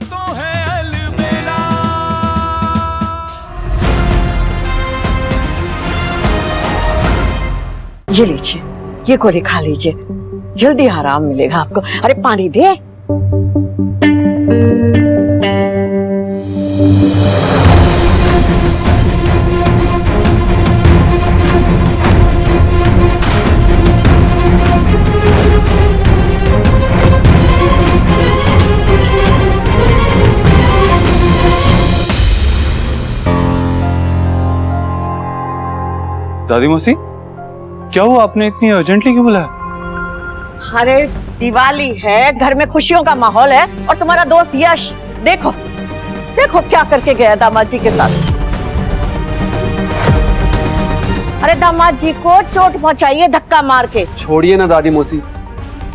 तो है अलबेला। ये लीजिए, ये गोली खा लीजिए, जल्दी आराम मिलेगा आपको। अरे पानी दे। दादी मौसी, क्या हुआ? आपने इतनी अर्जेंटली क्यों बुलाया? अरे दिवाली है, घर में खुशियों का माहौल है, और तुम्हारा दोस्त यश देखो देखो क्या करके गया दामाद जी के साथ। अरे दामाद जी को चोट पहुंचाई है धक्का मार के। छोड़िए ना दादी मौसी,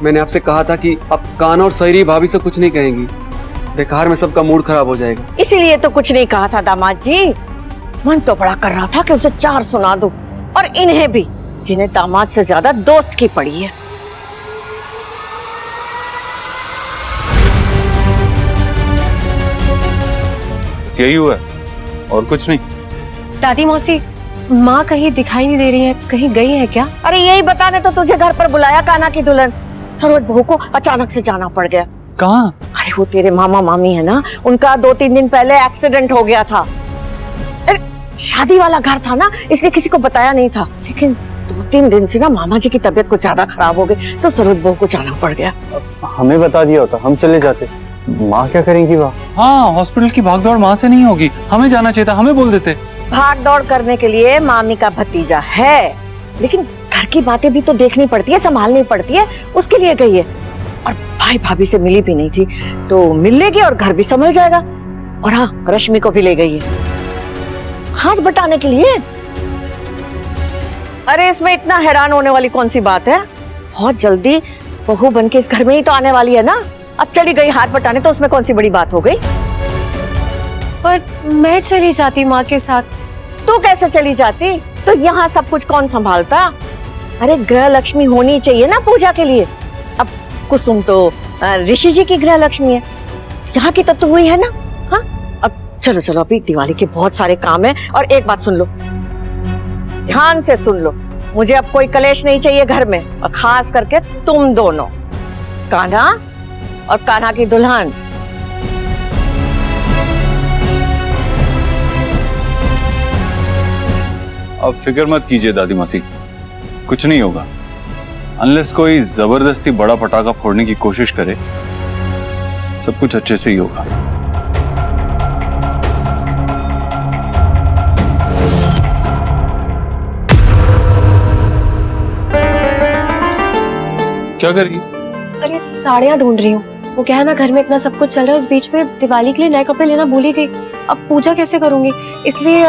मैंने आपसे कहा था कि अब कान और सैरी भाभी से कुछ नहीं कहेंगी, बेकार में सबका मूड खराब हो जाएगा। इसीलिए तो कुछ नहीं कहा था दामाद जी। मन तो बड़ा कर रहा था कि उसे 4 सुना दूं, और इन्हें भी, जिन्हें दामाद से ज्यादा दोस्त की पड़ी है। बस यही हुआ है और कुछ नहीं। दादी मौसी, माँ कहीं दिखाई नहीं दे रही है, कहीं गई है क्या? अरे यही बताने तो तुझे घर पर बुलाया कान्हा की दुल्हन। सरोज बहू को अचानक से जाना पड़ गया। कहाँ? अरे वो तेरे मामा मामी है ना, उनका 2-3 दिन पहले एक्सीडेंट हो गया था। अरे शादी वाला घर था ना, इसलिए किसी को बताया नहीं था, लेकिन 2-3 दिन से ना मामा जी की तबीयत कुछ ज्यादा खराब हो गई, तो सरोज बहू को जाना पड़ गया। हमें बता दिया होता, हम चले जाते। माँ क्या करेंगी वहाँ? हाँ, हॉस्पिटल की भागदौड़ माँ से नहीं होगी, हमें जाना चाहिए था, हमें बोल देते। भाग दौड़ करने के लिए मामी का भतीजा है, लेकिन घर की बातें भी तो देखनी पड़ती है, संभालनी पड़ती है, उसके लिए गई है। और भाई भाभी से मिली भी नहीं थी, तो मिल लेगी और घर भी संभल जाएगा। और हाँ, रश्मि को भी ले गई है हाथ बटाने के लिए। अरे इसमें इतना हैरान होने वाली कौन सी बात है? बहुत जल्दी बहू बन के इस घर में ही तो आने वाली है ना। अब चली गई हाथ बटाने, तो उसमें कौन सी बड़ी बात हो गई? पर मैं चली जाती माँ के साथ। तू कैसे चली जाती? तो यहाँ सब कुछ कौन संभालता? अरे गृह लक्ष्मी होनी चाहिए ना पूजा के लिए। अब कुसुम तो ऋषि जी की गृह लक्ष्मी है, यहाँ की तो तू हुई है ना। हाँ, अब चलो चलो, अभी दिवाली के बहुत सारे काम है। और एक बात सुन लो, ध्यान से सुन लो, मुझे अब कोई कलेश नहीं चाहिए घर में, और खास करके तुम दोनों, कान्हा और कान्हा की दुल्हन। अब फिक्र मत कीजिए दादी मौसी, कुछ नहीं होगा। अनलेस कोई जबरदस्ती बड़ा पटाखा फोड़ने की कोशिश करे, सब कुछ अच्छे से ही होगा। क्या करेगी? अरे साड़ियाँ ढूंढ रही हूँ। वो क्या है ना, घर में इतना सब कुछ चल रहा है, उस बीच में दिवाली के लिए नए कपड़े लेना भूल ही गई। अब पूजा कैसे करूंगी, इसलिए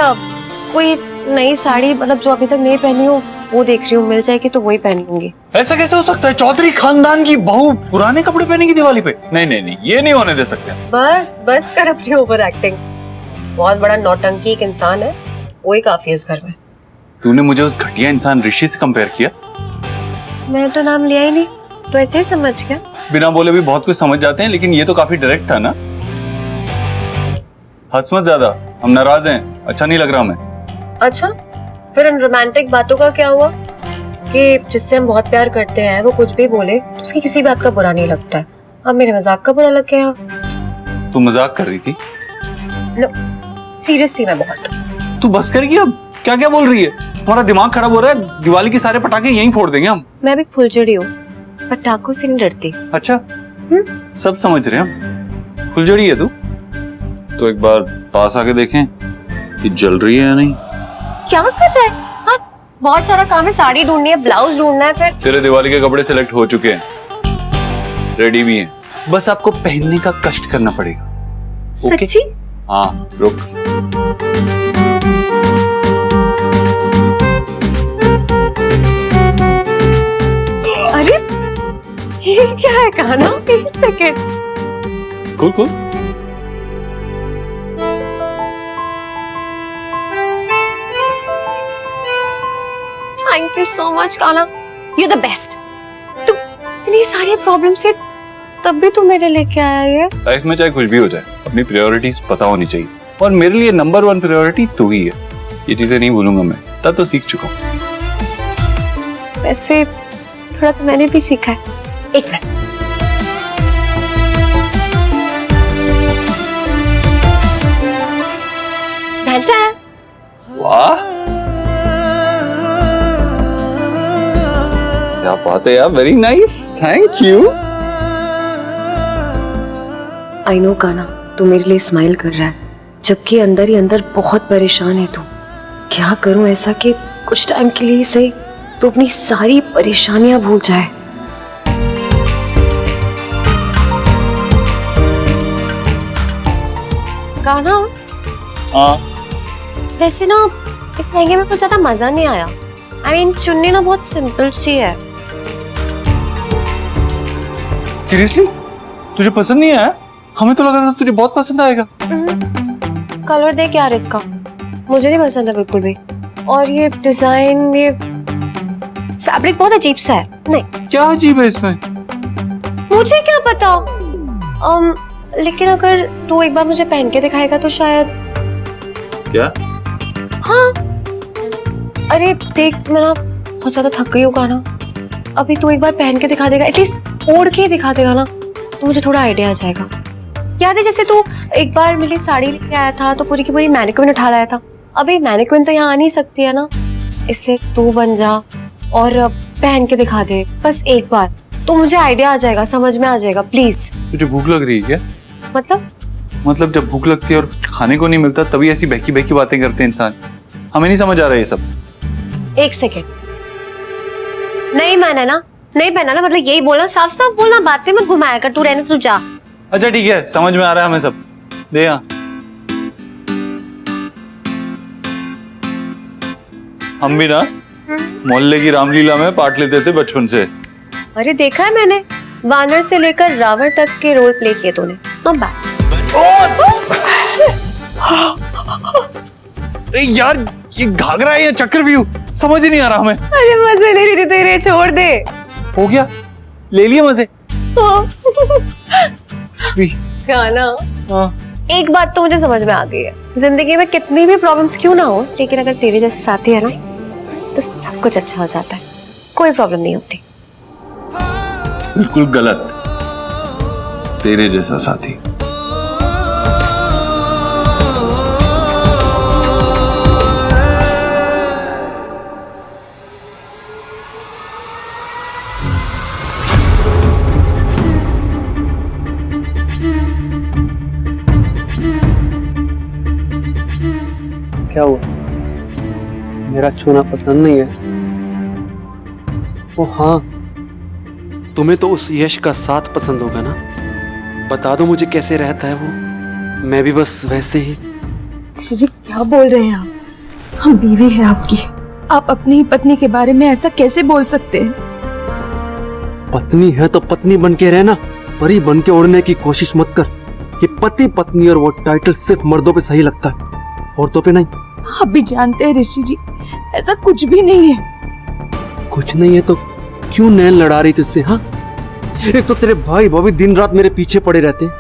कोई नई साड़ी, मतलब जो अभी तक नहीं पहनी हो वो देख रही हूँ, मिल जाएगी तो वही पहन लूंगी। ऐसा कैसे हो सकता है? चौधरी खानदान की बहू पुराने कपड़े पहनेगी दिवाली पे? नहीं नहीं नहीं, ये नहीं होने दे सकते। बस बस कर अपनी ओवर एक्टिंग। बहुत बड़ा नौटंकी एक इंसान है, वही काफी है इस घर में। तूने मुझे उस घटिया इंसान ऋषि से कंपेयर किया। मैं तो नाम लिया ही नहीं, तो ऐसे ही समझ गया। बिना बोले भी बहुत कुछ समझ जाते हैं, लेकिन ये तो काफी डायरेक्ट था ना। हंस मत ज्यादा, हम नाराज हैं, अच्छा नहीं लग रहा हमें। अच्छा, फिर उन रोमांटिक बातों का क्या हुआ कि जिससे हम बहुत प्यार करते हैं वो कुछ भी बोले तो उसकी किसी बात का बुरा नहीं लगता है। अब मेरे मजाक का बुरा लग गया। तू मजाक कर रही थी? नो, सीरियस थी मैं बहुत। तू बस करेगी अब? क्या क्या बोल रही है? हमारा दिमाग खराब हो रहा है, दिवाली के सारे पटाखे यहीं फोड़ देंगे हम। मैं भी फुलझड़ी हूँ, पटाखों से नहीं डरती। अच्छा, सब समझ रहे हैं हम। फुलझड़ी है तू? तो एक बार पास आके देखें कि जल रही है या नहीं। क्या कर रहा है? हाँ, बहुत सारा काम है, साड़ी ढूंढनी है, ब्लाउज ढूंढना है, फिर सिरे दिवाली के कपड़े सिलेक्ट हो चुके हैं, रेडी भी हैं, बस आपको पहनने का कष्ट करना पड़ेगा। ओके? सच्ची? हाँ, रुक। अरे ये क्या है कान्हा? एक second. Cool cool. Thank you so much Kanha, you the best. तू इतनी सारी प्रॉब्लम से तब भी तू मेरे लेके आया ये। लाइफ में चाहे कुछ भी हो जाए, अपनी प्रायोरिटीज पता होनी चाहिए, और मेरे लिए नंबर 1 प्रायोरिटी तू ही है। ये चीजें नहीं भूलूंगा मैं, तब तो सीख चुका हूँ। वैसे थोड़ा तो मैंने भी सीखा है। एक मिनट। वाह, क्या बात है यार, very nice, thank you. I know काना, तू मेरे लिए स्माइल कर रहा है, जबकि अंदर ही अंदर बहुत परेशान है तू। क्या करूं ऐसा कि कुछ टाइम के लिए सही तू अपनी सारी परेशानियां भूल जाए। काना, हाँ, वैसे ना इस लहंगे में कुछ ज्यादा मजा नहीं आया। I mean, चुन्नी ना बहुत सिंपल सी है। सीरियसली तुझे पसंद नहीं आया? हमें तो लगा था तुझे बहुत पसंद आएगा। कलर देख यार इसका, मुझे नहीं पसंद है बिल्कुल भी। और ये डिजाइन, ये फैब्रिक बहुत अजीब सा है। नहीं, क्या अजीब है इसमें? मुझे क्या पता। लेकिन अगर तू एक बार मुझे पहन के दिखाएगा तो शायद। क्या? हाँ, अरे देख, मैं ना बहुत ज्यादा थक गई हूँ काना। अभी तू एक बार पहन के दिखा देगा, एटलीस्ट ओढ़ के दिखा देगा ना, तो मुझे थोड़ा आइडिया आ जाएगा। याद है जैसे तू एक बार मेरी साड़ी लेके आया था तो पूरी की पूरी मैनिक्विन उठा लाया था। अभी मैनिक्विन तो यहाँ आ नहीं सकती है ना, इसलिए तू बन जा और पहन के दिखा दे बस एक बार, तो मुझे आइडिया आ जाएगा, समझ में आ जाएगा। प्लीज। तुझे भूख लग रही है क्या? मतलब जब भूख लगती है और कुछ खाने को नहीं मिलता तभी ऐसी बहकी बहकी बातें करते हैं इंसान। हमें नहीं समझ आ रहा है ये सब। एक सेकेंड, नहीं माना ना, नहीं पहना ना, मतलब यही बोलना, साफ साफ बोलना, बातें मत घुमाया कर। तू रहने, तू जा। अच्छा ठीक है, समझ में आ रहा है हमें सब। दे यहाँ। हम भी ना मोहल्ले की रामलीला में पार्ट लेते थे बचपन से। अरे देखा है मैंने, वानर से लेकर रावण तक के रोल प्ले किए तूने। Not bad. अरे यार, ये घाघरा है या चक्रव्यूह, समझ ही नहीं आ रहा हमें। अरे मजे ले रही थी तेरे, छोड़ दे। हो गया, ले लिए मजे। गाना, हाँ। एक बात तो मुझे समझ में आ गई है, जिंदगी में कितनी भी प्रॉब्लम्स क्यों ना हो, लेकिन अगर तेरे जैसे साथी है ना तो सब कुछ अच्छा हो जाता है, कोई प्रॉब्लम नहीं होती। बिल्कुल गलत, तेरे जैसा साथी। क्या हुआ? मेरा छूना पसंद नहीं है? ओ हाँ, तुम्हें तो उस यश का साथ पसंद होगा ना? बता दो मुझे कैसे रहता है वो, मैं भी बस वैसे ही। जी क्या बोल रहे हैं आप? हम बीवी हैं आपकी, आप अपनी ही पत्नी के बारे में ऐसा कैसे बोल सकते हैं? पत्नी है तो पत्नी बन के रहना, परी बन के उड़ने की कोशिश मत कर। ये पति पत्नी और वो टाइटल सिर्फ मर्दों पे सही लगता है, औरतों पे नहीं। आप भी जानते हैं ऋषि जी, ऐसा कुछ भी नहीं है। कुछ नहीं है तो क्यों नैन लड़ा रही तुझसे? हाँ, एक तो तेरे भाई भाभी दिन रात मेरे पीछे पड़े रहते हैं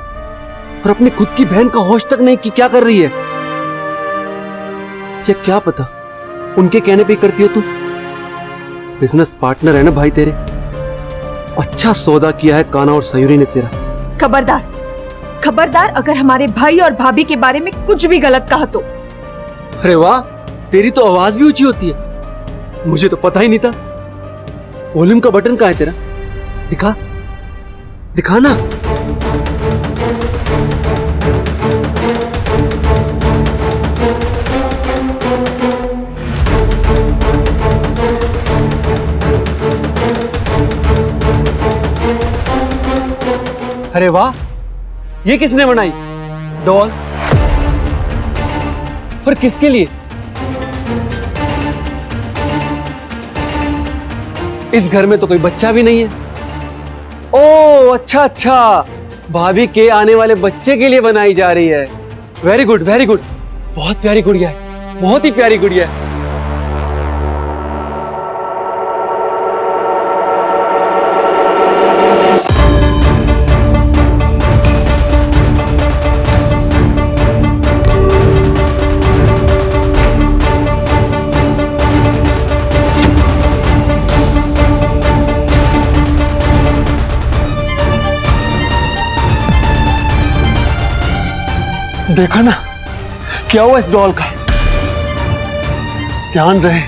और अपनी खुद की बहन का होश तक नहीं कि क्या कर रही है। या क्या पता उनके कहने पे करती हो तू। बिजनेस पार्टनर है ना भाई तेरे, अच्छा सौदा किया है काना और सयूरी ने तेरा। खबरदार, खबरदार, अगर हमारे भाई और भाभी के बारे में कुछ भी गलत कहा तो। अरे वाह, तेरी तो आवाज भी ऊंची होती है, मुझे तो पता ही नहीं था। वॉल्यूम का बटन कहाँ है तेरा? दिखा, दिखा ना। अरे वाह, ये किसने बनाई? डॉल? पर किसके लिए? इस घर में तो कोई बच्चा भी नहीं है। ओह अच्छा अच्छा, भाभी के आने वाले बच्चे के लिए बनाई जा रही है। वेरी गुड वेरी गुड, बहुत प्यारी गुड़िया है, बहुत ही प्यारी गुड़िया है। देखा ना क्या हुआ इस डॉल का। ध्यान रहे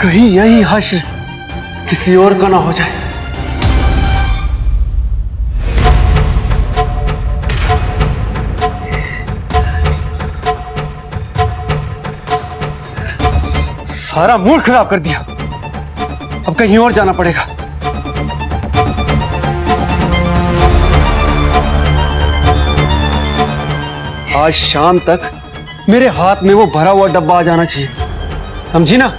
कहीं यही हश्र किसी और का ना हो जाए। सारा मूड खराब कर दिया। अब कहीं और जाना पड़ेगा। आज शाम तक मेरे हाथ में वो भरा हुआ डब्बा आ जाना चाहिए, समझी ना।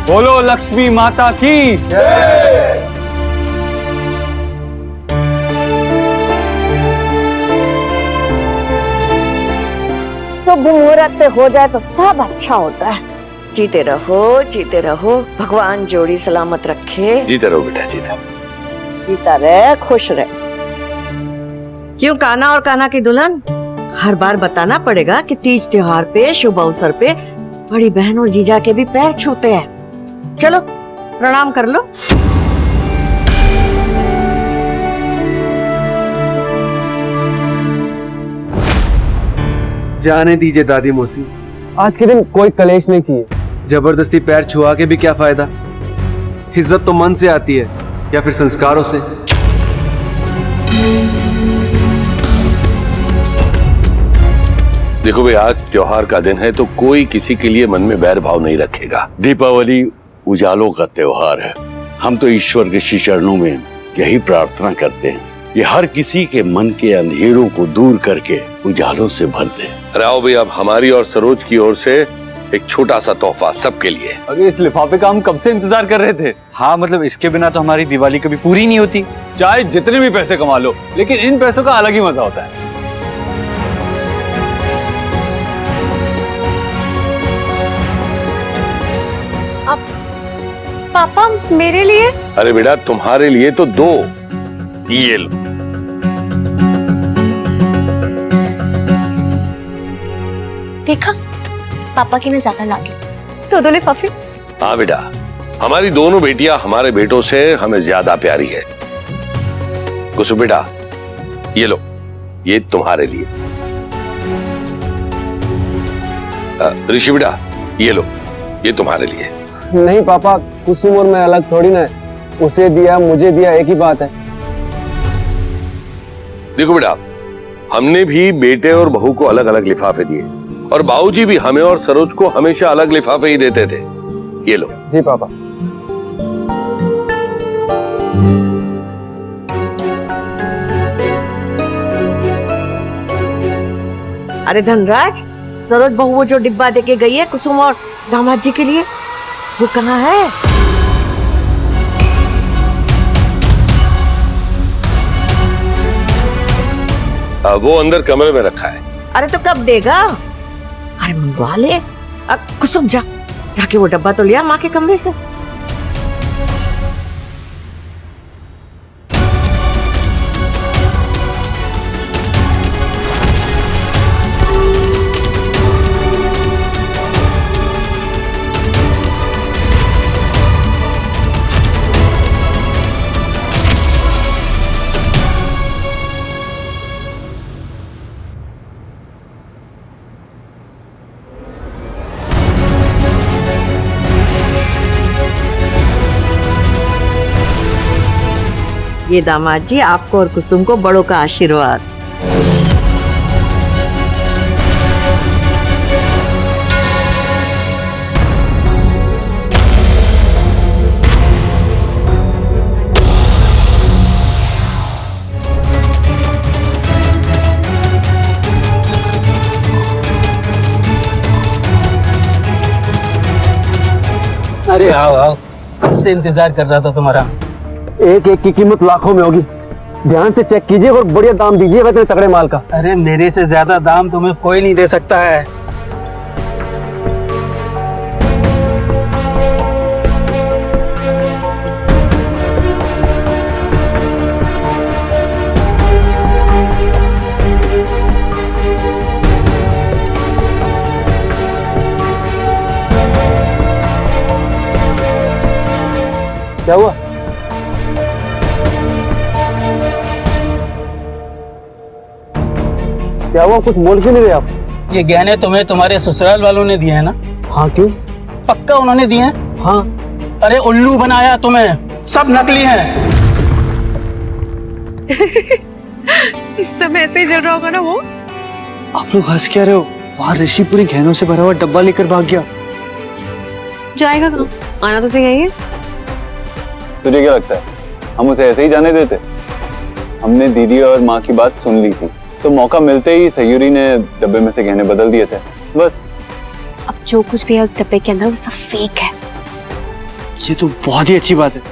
बोलो लक्ष्मी माता की जय। शुभ मुहूर्त हो जाए तो सब अच्छा होता है। जीते रहो, भगवान जोड़ी सलामत रखे। जीते रहो बेटा, जीता रहे, खुश रहे। क्यों कान्हा और कान्हा की दुल्हन, हर बार बताना पड़ेगा कि तीज त्योहार पे शुभ अवसर पे बड़ी बहन और जीजा के भी पैर छूते हैं। चलो प्रणाम कर लो। जाने दीजिए दादी मौसी, आज के दिन कोई कलेश नहीं चाहिए। जबरदस्ती पैर छुआ के भी क्या फायदा। इज्जत तो मन से आती है या फिर संस्कारों से। देखो भाई, आज त्योहार का दिन है तो कोई किसी के लिए मन में बैर भाव नहीं रखेगा। दीपावली उजालों का त्योहार है। हम तो ईश्वर के श्री चरणों में यही प्रार्थना करते हैं कि हर किसी के मन के अंधेरों को दूर करके उजालों से भर दे। अरे आओ भाई, अब हमारी और सरोज की ओर से एक छोटा सा तोहफा सबके लिए। अरे इस लिफाफे का हम कब से इंतजार कर रहे थे। हाँ मतलब इसके बिना तो हमारी दिवाली कभी पूरी नहीं होती। चाहे जितने भी पैसे कमा लो, लेकिन इन पैसों का अलग ही मजा होता है। पापा मेरे लिए? अरे बेटा, तुम्हारे लिए तो 2, ये लो। देखा, पापा की मैं ज्यादा लाडली। दो लिफाफे। हाँ बेटा, हमारी दोनों बेटियां हमारे बेटों से हमें ज्यादा प्यारी है। कुसुम बेटा, ये लो, ये तुम्हारे लिए। ऋषि बेटा, ये लो, ये तुम्हारे लिए। नहीं पापा, कुसुम और मैं अलग थोड़ी ना है। उसे दिया मुझे दिया एक ही बात है। देखो बेटा, हमने भी बेटे और बहू को अलग अलग लिफाफे दिए और बाबूजी भी हमें और सरोज को हमेशा अलग लिफाफे ही देते थे। ये लो। जी पापा। अरे धनराज, सरोज बहू वो जो डिब्बा देके गई है कुसुम और दामाद जी के लिए, वो कहाँ है? वो अंदर कमरे में रखा है। अरे तो कब देगा? अरे मंगवा ले। कुसुम जा, जाके वो डब्बा तो लिया माँ के कमरे से। ये दामाद जी आपको और कुसुम को बड़ों का आशीर्वाद। अरे आओ आओ, कब से इंतजार कर रहा था तुम्हारा। एक एक की कीमत लाखों में होगी, ध्यान से चेक कीजिए और बढ़िया दाम दीजिएगा इतने तगड़े माल का। अरे मेरे से ज्यादा दाम तुम्हें कोई नहीं दे सकता है। क्या हुआ? क्या हुआ, कुछ बोल क्यों नहीं रहे आप? ये गहने तुम्हें तुम्हारे ससुराल वालों ने दिए हैं ना? हाँ क्यों? पक्का उन्होंने दिए हैं? हाँ। अरे उल्लू बनाया तुम्हें, सब नकली हैं। इस समय ऐसे ही चल रहा होगा ना वो। आप लोग हंस क्या रहे हो? वहाँ ऋषि पूरी गहनों से भरा हुआ डब्बा लेकर भाग गया। जाएगा कहाँ? आना तो सही है। तुझे क्या लगता है हम उसे ऐसे ही जाने देते? हमने दीदी और माँ की बात सुन ली थी, तो मौका मिलते ही सयूरी ने डब्बे में से गहने बदल दिए थे, बस। अब जो कुछ भी है उस डब्बे के अंदर वो सब फेक है। ये तो बहुत ही अच्छी बात है।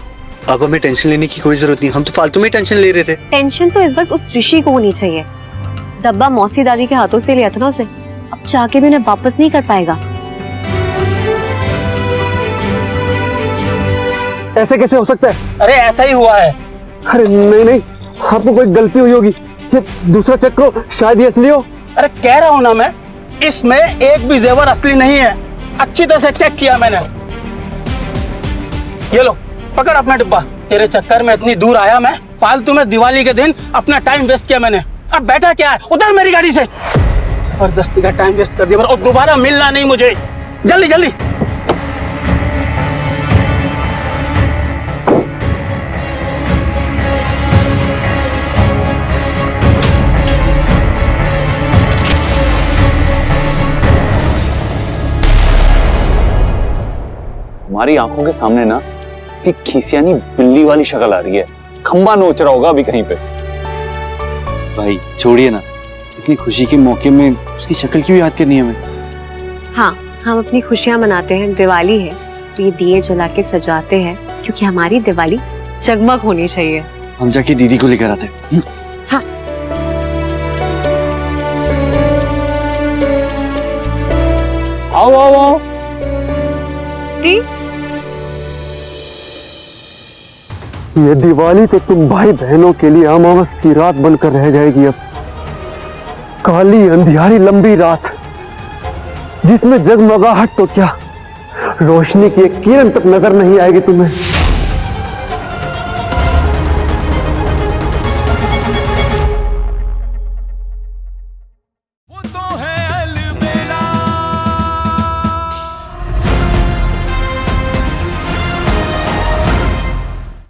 अब हमें टेंशन लेने की कोई जरूरत नहीं, हम तो फालतू में टेंशन ले रहे थे। टेंशन तो इस वक्त उस ऋषि को होनी चाहिए। डब्बा मौसी दादी के हाथों से लिया था ना उसे, अब जाके भी उन्हें वापस नहीं कर पाएगा। ऐसे कैसे हो सकता है? अरे ऐसा ही हुआ है। अरे नहीं नहीं, आपको कोई गलती हुई होगी। ये दूसरा चेक करो, शायद ये असली हो। अरे कह रहा हूं ना मैं, इसमें एक भी जेवर असली नहीं है। अच्छी तरह से चेक किया मैंने। ये लो पकड़ अपना डिब्बा। तेरे चक्कर में इतनी दूर आया मैं, फालतू में दिवाली के दिन अपना टाइम वेस्ट किया मैंने। अब बैठा क्या है, उधर मेरी गाड़ी से। जबरदस्ती का टाइम वेस्ट कर दिया और दोबारा मिलना नहीं मुझे। जल्दी जल्दी। हमारी आंखों के सामने ना उसकी खीसियानी बिल्ली वाली शक्ल आ रही है। खंबा नोच रहा होगा अभी कहीं पे। भाई छोड़िए ना, इतनी खुशी के मौके में उसकी शक्ल क्यों याद करनी है हमें? हाँ, हम अपनी खुशियां मनाते हैं, दिवाली है तो ये दिए जला के सजाते हैं, क्योंकि हमारी दिवाली जगमग होनी चाहिए। हम जाके दीदी को लेकर आते हैं। हाँ। आओ आओ आओ। दी? ये दिवाली तो तुम भाई बहनों के लिए अमावस की रात बनकर रह जाएगी। अब काली अंधियारी लंबी रात, जिसमें जगमगाहट तो क्या, रोशनी की एक किरण तक नजर नहीं आएगी तुम्हें।